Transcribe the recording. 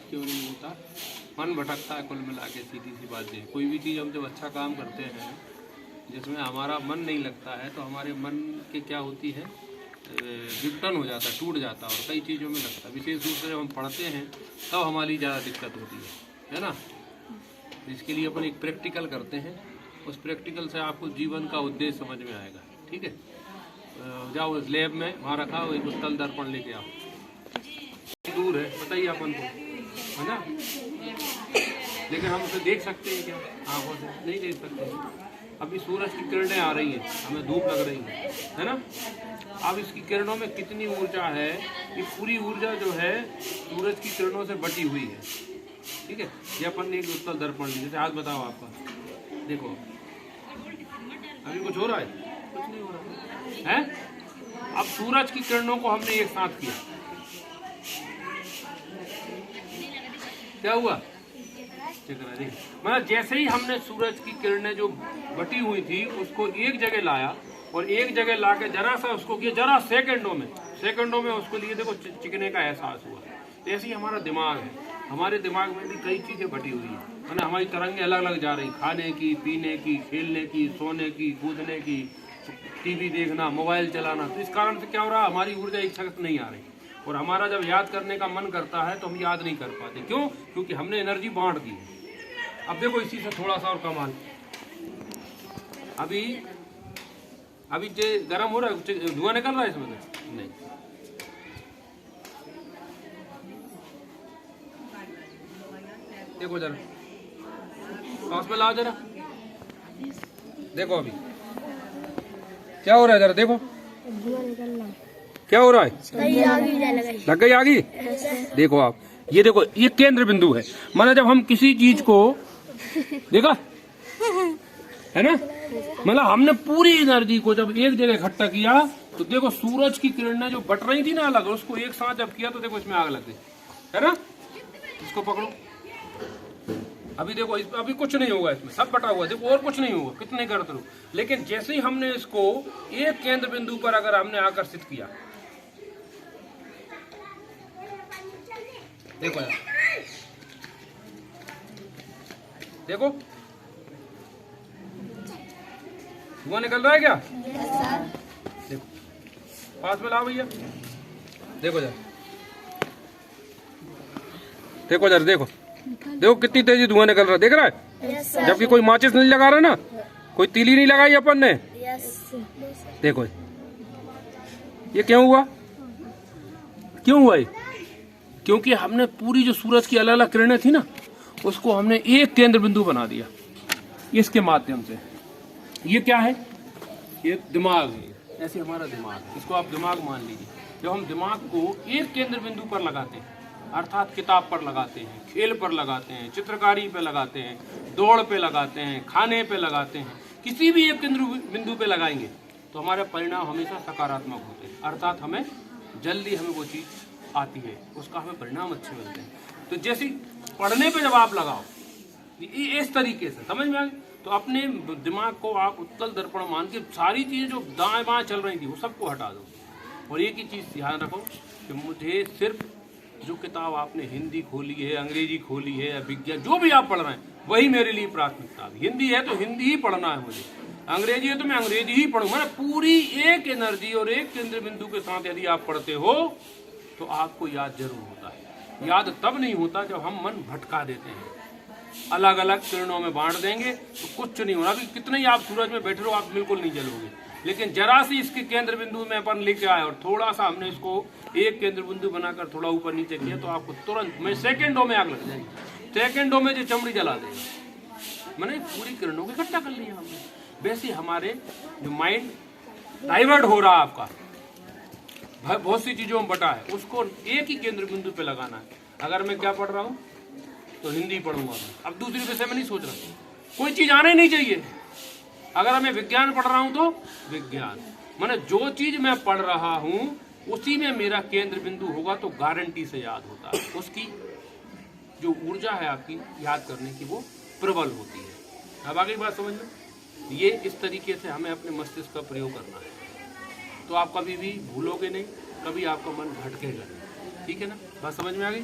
क्यों नहीं होता? मन भटकता है कुल मिला के, सीधी सी बात है। कोई भी चीज़ हम जब अच्छा काम करते हैं जिसमें हमारा मन नहीं लगता है तो हमारे मन के क्या होती है, विघटन हो जाता है, टूट जाता है और कई चीज़ों में लगता है। विशेष रूप से जब हम पढ़ते हैं तब हमारी ज़्यादा दिक्कत होती है ना। इसके लिए अपन एक प्रैक्टिकल करते हैं, उस प्रैक्टिकल से आपको जीवन का उद्देश्य समझ में आएगा। ठीक है, जाओ उस लैब में, वहाँ रखा हो एक उत्तल दर्पण लेके आओ। दूर है बताइए अपन को, है ना, लेकिन हम उसे देख सकते हैं क्या? आँखों से नहीं देख सकते। अभी सूरज की किरणें आ रही हैं, हमें धूप लग रही है ना। अब इसकी किरणों में कितनी ऊर्जा है, ये पूरी ऊर्जा जो है सूरज की किरणों से बटी हुई है। ठीक है, ये अपन ने एक उत्तल दर्पण ली, जैसे हाथ बताओ आपका, देखो अभी कुछ हो रहा है? कुछ नहीं हो रहा है। अब सूरज की किरणों को हमने एक साथ किया, क्या हुआ? मतलब जैसे ही हमने सूरज की किरणें जो बटी हुई थी उसको एक जगह लाया और एक जगह ला के जरा सा उसको किया, जरा सेकंडों में उसको लिए, देखो चिकने का एहसास हुआ। तो ऐसे ही हमारा दिमाग है, हमारे दिमाग में भी कई चीज़ें बटी हुई हैं, है ना। हमारी तरंगें अलग अलग जा रही, खाने की, पीने की, खेलने की, सोने की, कूदने की, टीवी देखना, मोबाइल चलाना। तो इस कारण से क्या हो रहा है, हमारी ऊर्जा एक साथ नहीं आ रही और हमारा जब याद करने का मन करता है तो हम याद नहीं कर पाते। क्यों? क्योंकि हमने एनर्जी बांट दी है। अब देखो इसी से थोड़ा सा और कमाल, अभी जो गर्म हो रहा है, धुआं निकल रहा है इसमें नहीं। देखो जरा पास में लाओ जरा, देखो अभी क्या हो रहा है, जरा देखो क्या हो रहा है, लग गई आगी। देखो आप, ये देखो, ये केंद्र बिंदु है। माना जब हम किसी चीज को देखा है ना, मतलब हमने पूरी एनर्जी को जब एक जगह इकट्ठा किया तो देखो सूरज की किरणें जो बट रही थी ना अलग, उसको एक साथ जब किया तो देखो इसमें आग लग गई, है ना। इसको पकड़ो, अभी देखो अभी कुछ नहीं होगा, इसमें सब बटा हुआ, देखो और कुछ नहीं होगा, कितने करते रहो। लेकिन जैसे ही हमने इसको एक केंद्र बिंदु पर अगर हमने आकर्षित किया, देखो यार, देखो धुआं निकल रहा है क्या? देखो पास में लाओ भैया, देखो जरा, देखो जरा, देखो देखो कितनी तेजी धुआं निकल रहा है, देख रहा है? जबकि कोई माचिस नहीं लगा रहा ना, कोई तीली नहीं लगाई अपन ने। देखो ये क्यों हुआ? क्यों हुआ ये? क्योंकि हमने पूरी जो सूरज की अलग अलग किरणें थी ना, उसको हमने एक केंद्र बिंदु बना दिया इसके माध्यम से। ये क्या है? ये दिमाग है, ऐसे हमारा दिमाग है, इसको आप दिमाग मान लीजिए। जब हम दिमाग को एक केंद्र बिंदु पर लगाते हैं, अर्थात किताब पर लगाते हैं, खेल पर लगाते हैं, चित्रकारी पे लगाते हैं, दौड़ पे लगाते हैं, खाने पे लगाते हैं, किसी भी एक केंद्र बिंदु पे लगाएंगे तो हमारे परिणाम हमेशा सकारात्मक होते हैं, अर्थात हमें जल्दी हमें वो चीज़ आती है, उसका हमें परिणाम अच्छे मिलते हैं। तो जैसे पढ़ने पे जब आप लगाओ इस तरीके से, समझ में आ गई? तो अपने दिमाग को आप उत्तल दर्पण मान के सारी चीज़ें जो दाएं बाएं चल रही थी वो सबको हटा दो और एक ही चीज़ ध्यान रखो कि मुझे सिर्फ जो किताब आपने हिंदी खोली है, अंग्रेजी खोली है या विज्ञान, जो भी आप पढ़ रहे हैं वही मेरे लिए प्राथमिकता है। हिंदी है तो हिंदी ही पढ़ना है मुझे, अंग्रेजी है तो मैं अंग्रेजी ही पढ़ूंगा। पूरी एक एनर्जी और एक केंद्र बिंदु के साथ यदि आप पढ़ते हो तो आपको याद जरूर होता है। याद तब नहीं होता जब हम मन भटका देते हैं, अलग अलग किरणों में बांट देंगे तो कुछ नहीं होना। अभी कितने ही आप सूरज में बैठे रहो, आप बिल्कुल नहीं जलोगे, लेकिन जरा सी इसके केंद्र बिंदु में अपन लेके आए और थोड़ा सा हमने इसको एक केंद्र बिंदु बनाकर थोड़ा ऊपर नीचे किया तो आपको तुरंत में सेकंडों में आग लग जाएगी, सेकंडों में जो चमड़ी जला देगी। मैंने पूरी किरणों को इकट्ठा कर लिया हमने। वैसे हमारे जो माइंड डाइवर्ट हो रहा है आपका, बहुत सी चीजों में बटा है, उसको एक ही केंद्र बिंदु पे लगाना है। अगर मैं क्या पढ़ रहा हूँ तो हिंदी पढ़ूंगा, अब दूसरी विषय में नहीं सोच रहा, कोई चीज आने नहीं चाहिए। अगर मैं विज्ञान पढ़ रहा हूं तो विज्ञान, माने जो चीज मैं पढ़ रहा हूं उसी में मेरा केंद्र बिंदु होगा तो गारंटी से याद होता है, उसकी जो ऊर्जा है आपकी याद करने की वो प्रबल होती है। अब आगे बात समझ लो, ये इस तरीके से हमें अपने मस्तिष्क का प्रयोग करना है तो आप कभी भी भूलोगे नहीं, कभी आपका मन भटकेगा नहीं। ठीक है ना, बात समझ में आ गई?